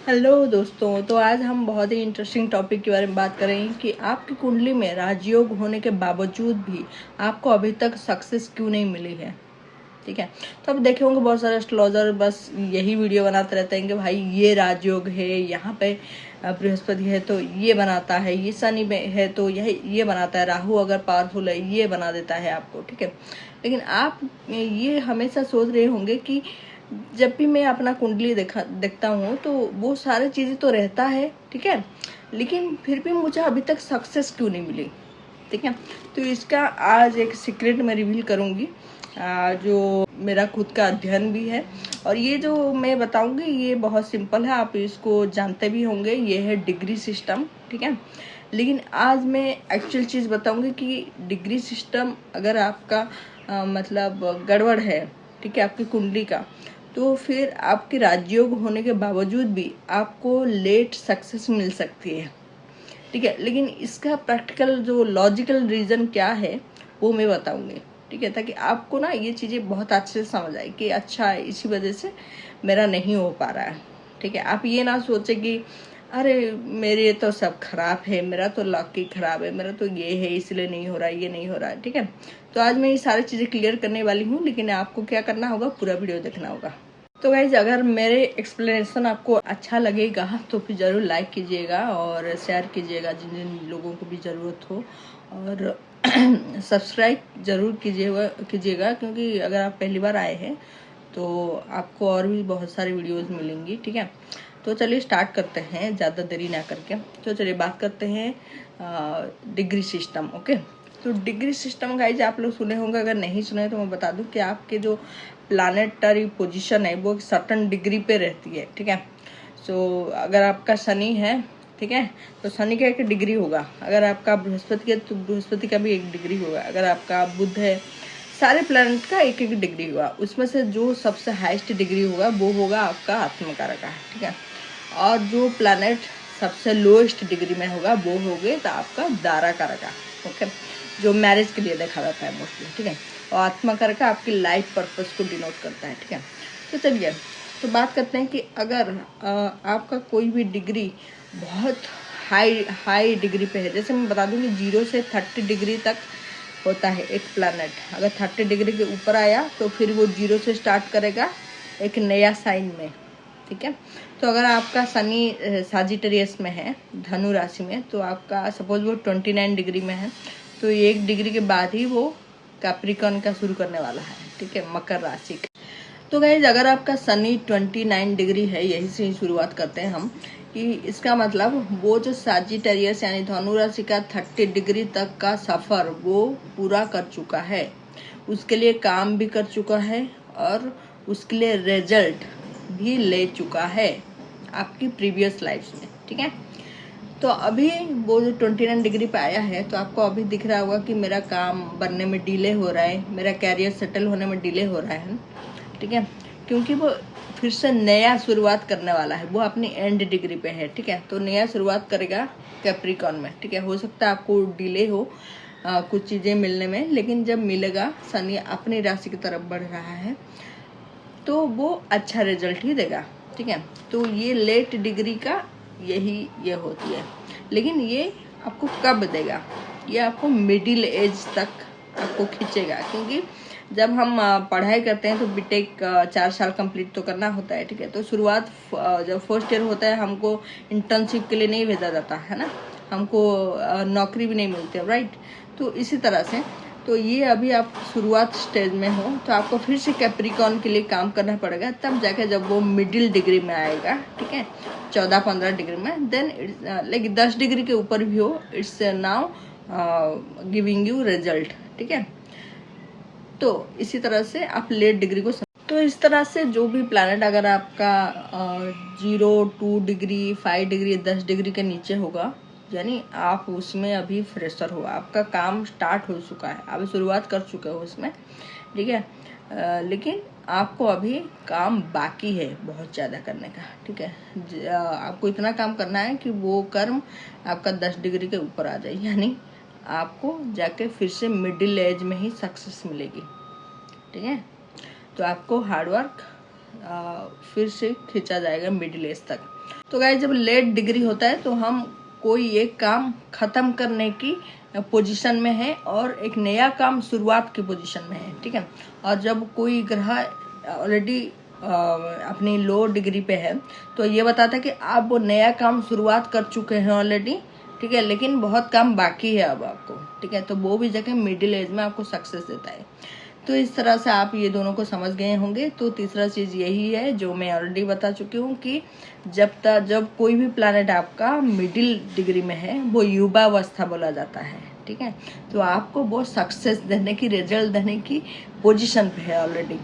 Hello दोस्तों, तो आज हम बहुत ही इंटरेस्टिंग टॉपिक के बारे में बात करेंगे कि आपकी कुंडली में राजयोग होने के बावजूद भी आपको अभी तक सक्सेस क्यों नहीं मिली है। ठीक है, तो अब देखे होंगे बहुत सारे एस्ट्रोलॉजर बस यही वीडियो बनाते रहते हैं कि भाई ये राजयोग है, यहाँ पे बृहस्पति है तो ये बनाता है, ये शनि में है तो ये बनाता है, राहु अगर पावरफुल है ये बना देता है आपको। ठीक है, लेकिन आप ये हमेशा सोच रहे होंगे कि जब भी मैं अपना कुंडली देखता हूँ तो वो सारी चीज़ें तो रहता है, ठीक है, लेकिन फिर भी मुझे अभी तक सक्सेस क्यों नहीं मिली। ठीक है, तो इसका आज एक सीक्रेट मैं रिवील करूँगी जो मेरा खुद का अध्ययन भी है, और ये जो मैं बताऊंगी ये बहुत सिंपल है, आप इसको जानते भी होंगे, ये है डिग्री सिस्टम। ठीक है, लेकिन आज मैं एक्चुअल चीज़ बताऊंगी कि डिग्री सिस्टम अगर आपका मतलब गड़बड़ है, ठीक है, आपकी कुंडली का, तो फिर आपके राजयोग होने के बावजूद भी आपको लेट सक्सेस मिल सकती है। ठीक है, लेकिन इसका प्रैक्टिकल जो लॉजिकल रीज़न क्या है वो मैं बताऊंगी। ठीक है, ताकि आपको ना ये चीज़ें बहुत अच्छे से समझ आए कि अच्छा इसी वजह से मेरा नहीं हो पा रहा है। ठीक है, आप ये ना सोचे कि अरे मेरे तो सब खराब है, मेरा तो लक ही खराब है, मेरा तो ये है इसलिए नहीं हो रहा है, ये नहीं हो रहा है। ठीक है, तो आज मैं ये सारी चीज़ें क्लियर करने वाली हूँ, लेकिन आपको क्या करना होगा, पूरा वीडियो देखना होगा। तो गाइज अगर मेरे एक्सप्लेनेशन आपको अच्छा लगेगा तो फिर ज़रूर लाइक कीजिएगा और शेयर कीजिएगा जिन जिन लोगों को भी ज़रूरत हो, और सब्सक्राइब ज़रूर कीजिएगा क्योंकि अगर आप पहली बार आए हैं तो आपको और भी बहुत सारी वीडियोस मिलेंगी। ठीक है, तो चलिए स्टार्ट करते हैं ज़्यादा देरी ना करके। तो चलिए बात करते हैं डिग्री सिस्टम। ओके, तो डिग्री सिस्टम गाइज आप लोग सुने होंगे, अगर नहीं सुने तो मैं बता दूं कि आपके जो प्लानेटरी पोजीशन है वो सर्टन डिग्री पे रहती है। ठीक है, सो अगर आपका शनि है, ठीक है, तो शनि का एक डिग्री होगा, अगर आपका बृहस्पति है तो बृहस्पति का भी एक डिग्री होगा, अगर आपका बुध है, सारे प्लैनेट का एक एक डिग्री होगा, उसमें से जो सबसे हाईएस्ट डिग्री होगा वो होगा आपका आत्मकारक का। ठीक है, और जो प्लैनेट सबसे लोएस्ट डिग्री में होगा वो होगे तो आपका दारा कारक का। ओके, जो मैरिज के लिए देखा जाता है मोस्टली। ठीक है, और आत्मकारक आपकी लाइफ पर्पस को डिनोट करता है। ठीक है, तो चलिए तो बात करते हैं कि अगर आपका कोई भी डिग्री बहुत हाई डिग्री पे है, जैसे मैं बता दूं कि 0 से 30 डिग्री तक होता है एक प्लैनेट, अगर 30 डिग्री के ऊपर आया तो फिर वो 0 से स्टार्ट करेगा एक नया साइन में। ठीक है, तो अगर आपका शनि साजिटेरियस में है, धनु राशि में, तो आपका सपोज वो 29 डिग्री में है, तो 1 डिग्री के बाद ही वो कैप्रिकॉर्न का शुरू करने वाला है। ठीक है, मकर राशि का। तो गाइज अगर आपका शनि 29 डिग्री है, यही से ही शुरुआत करते हैं हम, कि इसका मतलब वो जो साजिटेरियस यानी धनु राशि का 30 डिग्री तक का सफ़र वो पूरा कर चुका है, उसके लिए काम भी कर चुका है और उसके लिए रिजल्ट भी ले चुका है आपकी प्रीवियस लाइफ में। ठीक है, तो अभी वो जो 29 डिग्री पे आया है तो आपको अभी दिख रहा होगा कि मेरा काम बनने में डिले हो रहा है, मेरा कैरियर सेटल होने में डिले हो रहा है। ठीक है, क्योंकि वो फिर से नया शुरुआत करने वाला है, वो अपनी एंड डिग्री पे है। ठीक है, तो नया शुरुआत करेगा कैप्रिकॉर्न में। ठीक है, हो सकता है आपको डिले हो कुछ चीज़ें मिलने में, लेकिन जब मिलेगा, शनि अपनी राशि की तरफ बढ़ रहा है तो वो अच्छा रिजल्ट ही देगा। ठीक है, तो ये लेट डिग्री का ये होती है, लेकिन ये आपको कब देगा, ये आपको मिडिल एज तक आपको खींचेगा, क्योंकि जब हम पढ़ाई करते हैं तो बीटेक 4 साल कंप्लीट तो करना होता है। ठीक है, तो शुरुआत जब फर्स्ट ईयर होता है हमको इंटर्नशिप के लिए नहीं भेजा जाता है ना, हमको नौकरी भी नहीं मिलती है, राइट। तो इसी तरह से तो ये अभी आप शुरुआत स्टेज में हो तो आपको फिर से कैप्रिकॉर्न के लिए काम करना पड़ेगा, तब जाके जब वो मिडिल डिग्री में आएगा। ठीक है, 14-15 डिग्री में, देन लाइक 10 डिग्री के ऊपर भी हो, it's now giving you result. ठीक है, तो इसी तरह से आप लेट डिग्री को तो इस तरह से जो भी प्लैनेट अगर आपका 0, 2 डिग्री, 5 डिग्री, 10 डिग्री के नीचे होगा, यानी आप उसमें अभी फ्रेशर हो, आपका काम स्टार्ट हो चुका है, आप शुरुआत कर चुके हो उसमें। ठीक है, लेकिन आपको अभी काम बाकी है बहुत ज़्यादा करने का। ठीक है, आपको इतना काम करना है कि वो कर्म आपका 10 डिग्री के ऊपर आ जाए, यानी आपको जाके फिर से मिडिल एज में ही सक्सेस मिलेगी। ठीक है, तो आपको हार्डवर्क फिर से खींचा जाएगा मिडिल एज तक। तो गाइस जब लेट डिग्री होता है तो हम कोई एक काम खत्म करने की पोजीशन में है और एक नया काम शुरुआत की पोजीशन में है, ठीक है। और जब कोई ग्रह ऑलरेडी अपनी लो डिग्री पे है तो ये बताता है कि आप वो नया काम शुरुआत कर चुके हैं ऑलरेडी, ठीक है, लेकिन बहुत काम बाकी है अब आपको, ठीक है। तो वो भी जगह मिडिल एज में आपको सक्सेस देता है। तो इस तरह से आप ये दोनों को समझ गए होंगे। तो तीसरा चीज़ यही है जो मैं ऑलरेडी बता चुकी हूँ कि जब कोई भी प्लैनेट आपका मिडिल डिग्री में है वो युवावस्था बोला जाता है, ठीक है। तो आपको वो सक्सेस देने की, रिजल्ट देने की पोजीशन पे है ऑलरेडी।